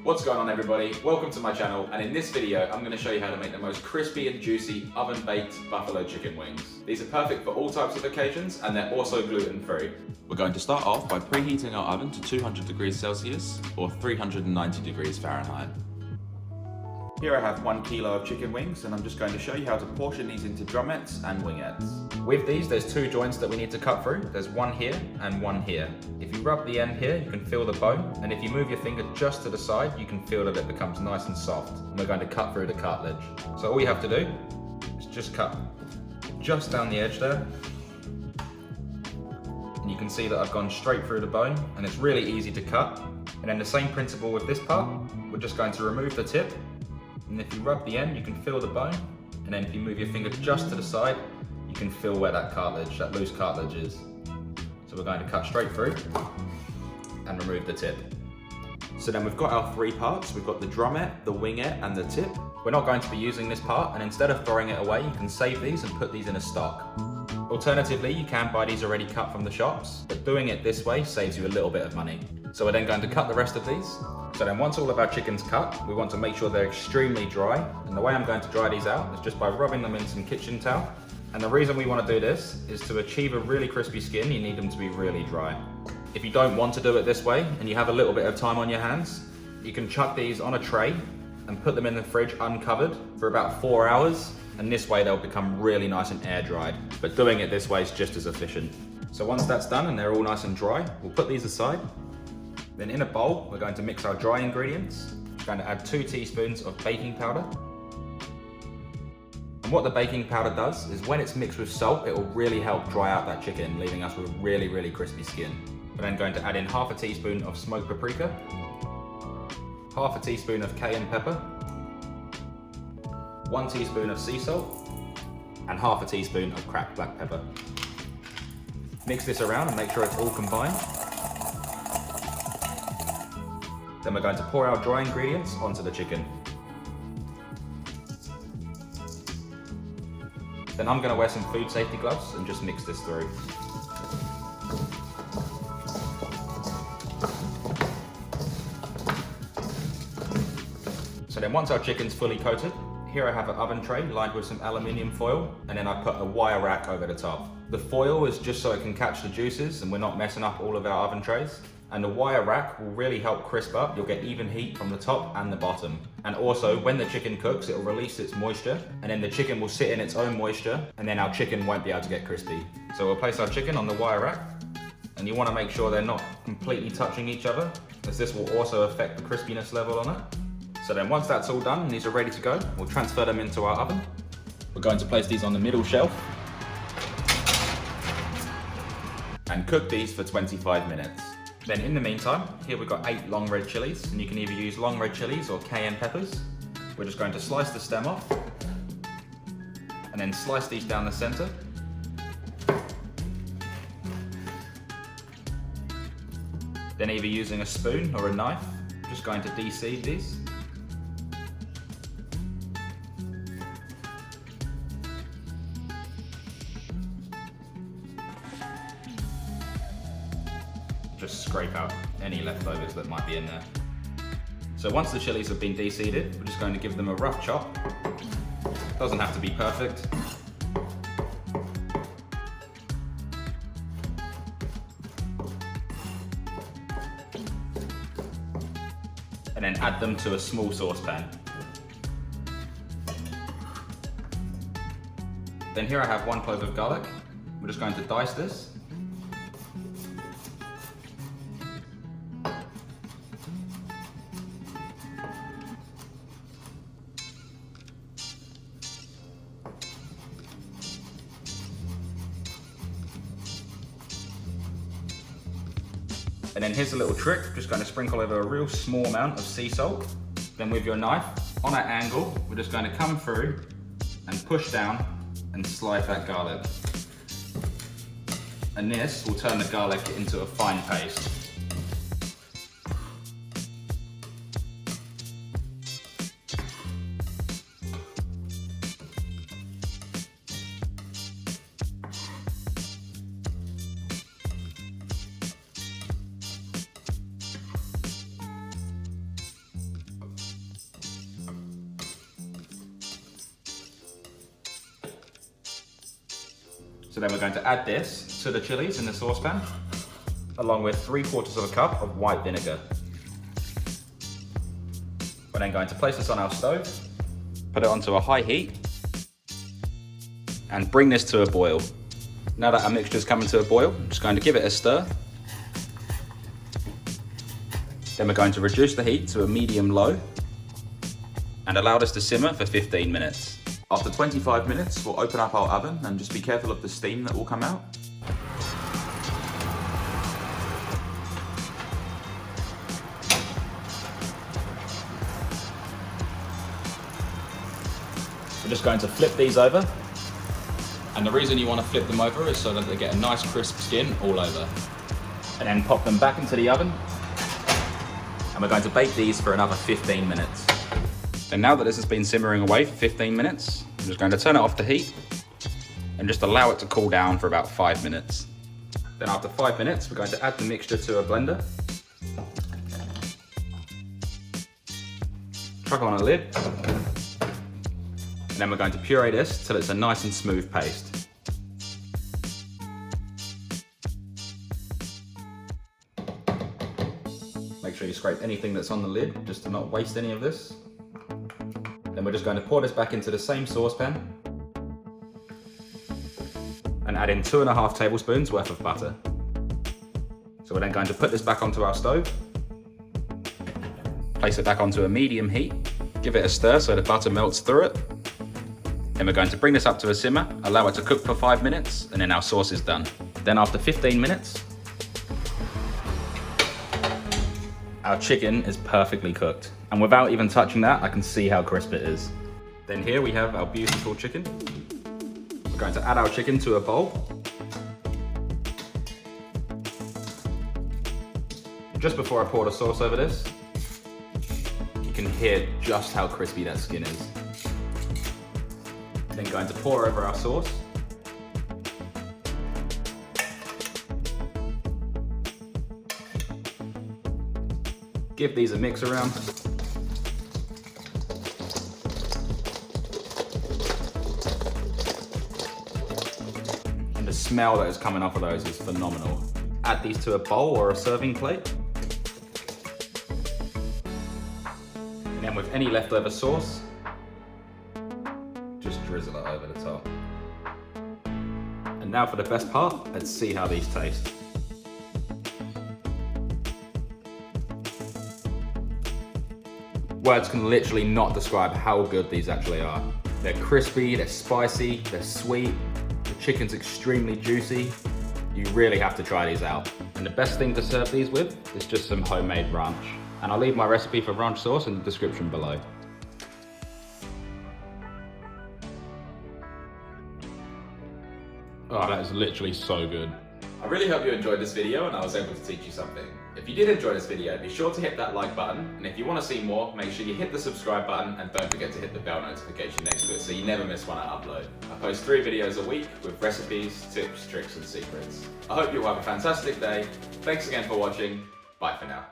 What's going on, everybody? Welcome to my channel, and in this video I'm going to show you how to make the most crispy and juicy oven-baked buffalo chicken wings. These are perfect for all types of occasions, and they're also gluten-free. We're going to start off by preheating our oven to 200 degrees Celsius or 390 degrees Fahrenheit. Here I have 1 kilo of chicken wings, and I'm just going to show you how to portion these into drumettes and wingettes. With these, there's 2 joints that we need to cut through. There's one here and one here. If you rub the end here, you can feel the bone, and if you move your finger just to the side, you can feel that it becomes nice and soft. And we're going to cut through the cartilage. So all you have to do is just cut just down the edge there. And you can see that I've gone straight through the bone, and it's really easy to cut. And then the same principle with this part. We're just going to remove the tip. And if you rub the end, you can feel the bone. And then if you move your finger just to the side, you can feel where that cartilage, that loose cartilage is. So we're going to cut straight through and remove the tip. So then we've got our 3 parts. We've got the drumette, the wingette, and the tip. We're not going to be using this part, and instead of throwing it away, you can save these and put these in a stock. Alternatively, you can buy these already cut from the shops, but doing it this way saves you a little bit of money. So we're then going to cut the rest of these. So then once all of our chicken's cut, we want to make sure they're extremely dry. And the way I'm going to dry these out is just by rubbing them in some kitchen towel. And the reason we want to do this is to achieve a really crispy skin, you need them to be really dry. If you don't want to do it this way and you have a little bit of time on your hands, you can chuck these on a tray and put them in the fridge uncovered for about 4 hours. And this way they'll become really nice and air dried. But doing it this way is just as efficient. So once that's done and they're all nice and dry, we'll put these aside. Then in a bowl, we're going to mix our dry ingredients. We're going to add 2 teaspoons of baking powder. And what the baking powder does is when it's mixed with salt, it will really help dry out that chicken, leaving us with a really, really crispy skin. We're then going to add in half a teaspoon of smoked paprika, half a teaspoon of cayenne pepper, 1 teaspoon of sea salt, and half a teaspoon of cracked black pepper. Mix this around and make sure it's all combined. Then we're going to pour our dry ingredients onto the chicken. Then I'm going to wear some food safety gloves and just mix this through. So then once our chicken's fully coated, here I have an oven tray lined with some aluminium foil, and then I put a wire rack over the top. The foil is just so it can catch the juices and we're not messing up all of our oven trays. And the wire rack will really help crisp up. You'll get even heat from the top and the bottom. And also, when the chicken cooks, it will release its moisture, and then the chicken will sit in its own moisture, and then our chicken won't be able to get crispy. So we'll place our chicken on the wire rack, and you want to make sure they're not completely touching each other, as this will also affect the crispiness level on it. So then once that's all done and these are ready to go, we'll transfer them into our oven. We're going to place these on the middle shelf and cook these for 25 minutes. Then in the meantime, here we've got 8 long red chilies, and you can either use long red chilies or cayenne peppers. We're just going to slice the stem off and then slice these down the center. Then either using a spoon or a knife, just going to de-seed these. Just scrape out any leftovers that might be in there. So once the chilies have been de-seeded, we're just going to give them a rough chop. Doesn't have to be perfect. And then add them to a small saucepan. Then here I have 1 clove of garlic. We're just going to dice this. And then here's a little trick, just going to sprinkle over a real small amount of sea salt. Then with your knife, on an angle, we're just going to come through and push down and slide that garlic. And this will turn the garlic into a fine paste. So then we're going to add this to the chilies in the saucepan, along with 3/4 of a cup of white vinegar. We're then going to place this on our stove, put it onto a high heat, and bring this to a boil. Now that our mixture's coming to a boil, I'm just going to give it a stir. Then we're going to reduce the heat to a medium-low and allow this to simmer for 15 minutes. After 25 minutes, we'll open up our oven and just be careful of the steam that will come out. We're just going to flip these over. And the reason you want to flip them over is so that they get a nice crisp skin all over. And then pop them back into the oven. And we're going to bake these for another 15 minutes. And now that this has been simmering away for 15 minutes, I'm just going to turn it off the heat and just allow it to cool down for about 5 minutes. Then after 5 minutes, we're going to add the mixture to a blender. Chuck on a lid. And then we're going to puree this till it's a nice and smooth paste. Make sure you scrape anything that's on the lid just to not waste any of this. Then we're just going to pour this back into the same saucepan and add in 2.5 tablespoons worth of butter. So we're then going to put this back onto our stove, place it back onto a medium heat, give it a stir so the butter melts through it. Then we're going to bring this up to a simmer, allow it to cook for 5 minutes, and then our sauce is done. Then after 15 minutes, our chicken is perfectly cooked. And without even touching that, I can see how crisp it is. Then here we have our beautiful chicken. We're going to add our chicken to a bowl. Just before I pour the sauce over this, you can hear just how crispy that skin is. Then going to pour over our sauce. Give these a mix around. And the smell that is coming off of those is phenomenal. Add these to a bowl or a serving plate. And then with any leftover sauce, just drizzle it over the top. And now for the best part, let's see how these taste. Words can literally not describe how good these actually are. They're crispy, they're spicy, they're sweet, the chicken's extremely juicy. You really have to try these out. And the best thing to serve these with is just some homemade ranch. And I'll leave my recipe for ranch sauce in the description below. Oh, that is literally so good. I really hope you enjoyed this video and I was able to teach you something. If you did enjoy this video, be sure to hit that like button, and if you want to see more, make sure you hit the subscribe button and don't forget to hit the bell notification next to it so you never miss one I upload. I post 3 videos a week with recipes, tips, tricks and secrets. I hope you all have a fantastic day. Thanks again for watching. Bye for now.